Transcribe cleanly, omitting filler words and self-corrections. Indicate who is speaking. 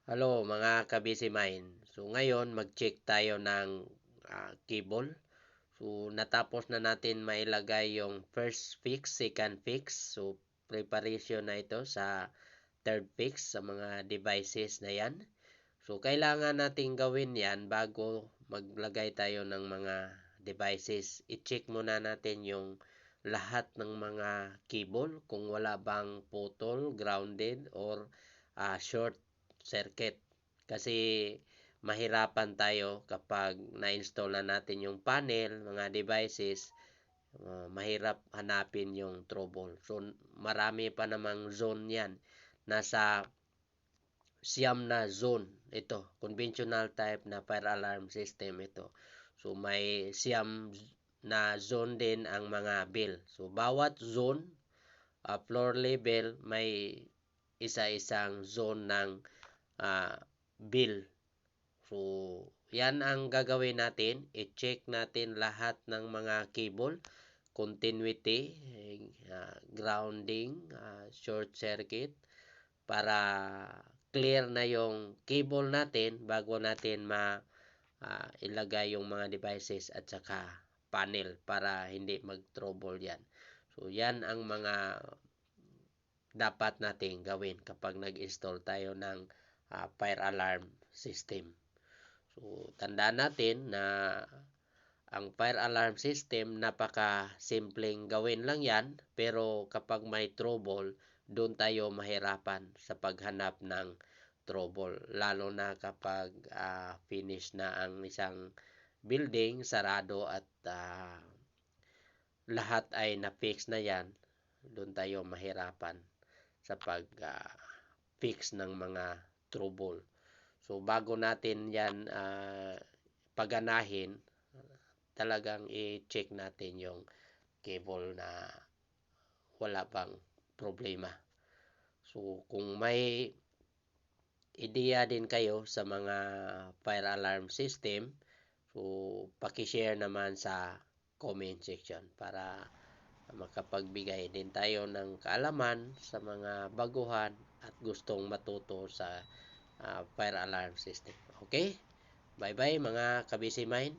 Speaker 1: Hello mga ka-busy mind. So ngayon mag-check tayo ng cable. So natapos na natin mailagay yung first fix, second fix. So preparation na ito sa third fix sa mga devices na yan. So kailangan natin gawin yan bago maglagay tayo ng mga devices. I-check muna natin yung lahat ng mga cable kung wala bang putol, grounded, or short circuit. Kasi mahirapan tayo kapag na-install na natin yung panel, mga devices, mahirap hanapin yung trouble. So marami pa namang zone yan. Nasa siyam na zone ito. Conventional type na fire alarm system ito. So may siyam na zone din ang mga bill. So bawat zone, floor level, may isa-isang zone ng bill. So yan ang gagawin natin. I-check natin lahat ng mga cable, continuity, grounding, short circuit, para clear na yung cable natin bago natin ilagay yung mga devices at saka panel para hindi mag-trouble yan. So yan ang mga dapat nating gawin kapag nag-install tayo ng fire alarm system. So tandaan natin na ang fire alarm system, napaka-simpleng gawin lang yan, pero kapag may trouble, doon tayo mahirapan sa paghanap ng trouble. Lalo na kapag finish na ang isang building, sarado at lahat ay na-fix na yan, doon tayo mahirapan sa pag-fix ng mga trouble. So bago natin yan paganahin, talagang i-check natin yung cable na wala bang problema. So kung may ideya din kayo sa mga fire alarm system, so paki-share naman sa comment section para makapagbigay din tayo ng kaalaman sa mga baguhan at gustong matuto sa fire alarm system. Okay? Bye-bye mga ka-busy mind.